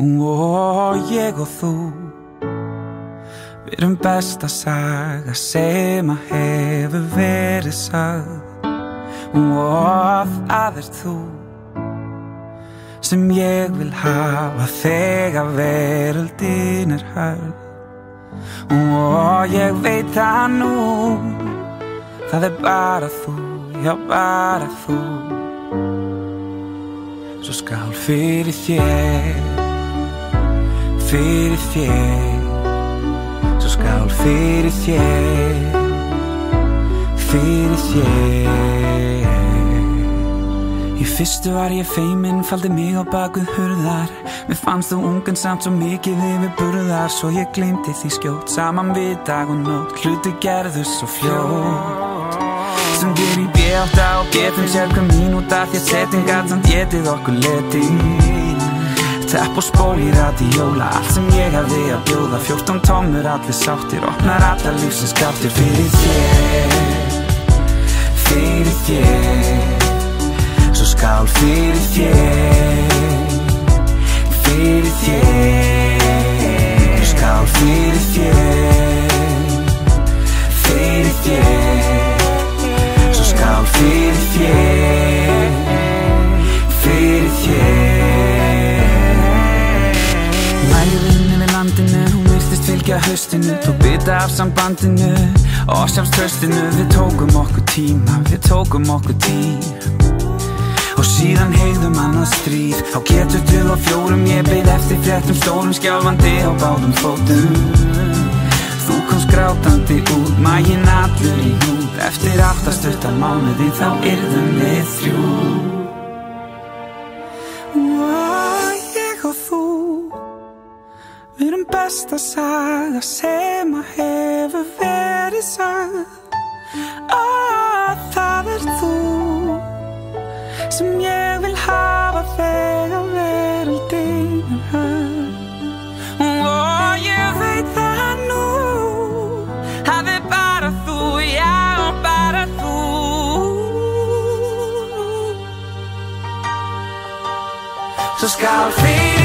Og ég og þú, við erum besta saga sem að hefur verið sagð. Og það þú sem ég vil hafa þegar veröldin hörð. Og ég veit það nú, það bara þú, já bara þú. Svo skál fyrir þér, fyrir þér. Svo skál fyrir þér, fyrir þér. Í fyrstu var ég feiminn, faldi mig á bakuð hurðar. Mér fannst þú ungan samt svo mikið yfir burðar. Svo ég gleymdi því skjótt, saman við dag og nótt. Hluti gerðu svo fljótt sem við í B8 og getum sér hver mínúta. Því að setting gat samt getið okkur leti. Tepp og spól í radíóla, allt sem ég hafði að bjóða. 14 tómur, allir sáttir, opnar allar lífsins gáttir. Fyrir þér, fyrir þér. Svo skál fyrir þér, fyrir þér. Svo skál fyrir þér, fyrir þér. Svo skál fyrir þér, fyrir þér. Lægðin yfir landinu, hún virtist fylgja haustinu. Tók bita af sambandinu og sjálfstraustinu. Við tókum okkur tíma, við tókum okkur tíð. Og síðan heyrðum annað stríð. Á G24 ég beið eftir fréttum, stórum skjálfandi á báðum fótum. Þú komst grátandi út, maginn allur í hnút. Eftir 8 stutta mánuði þá yrðum við 3. Og ég og þú, við erum besta saga sem að hefur verið sagð. Það þú sem ég vil hafa þegar veröldin hörð. Og ég veit það nú, það bara þú, já bara þú. Svo skál fyrir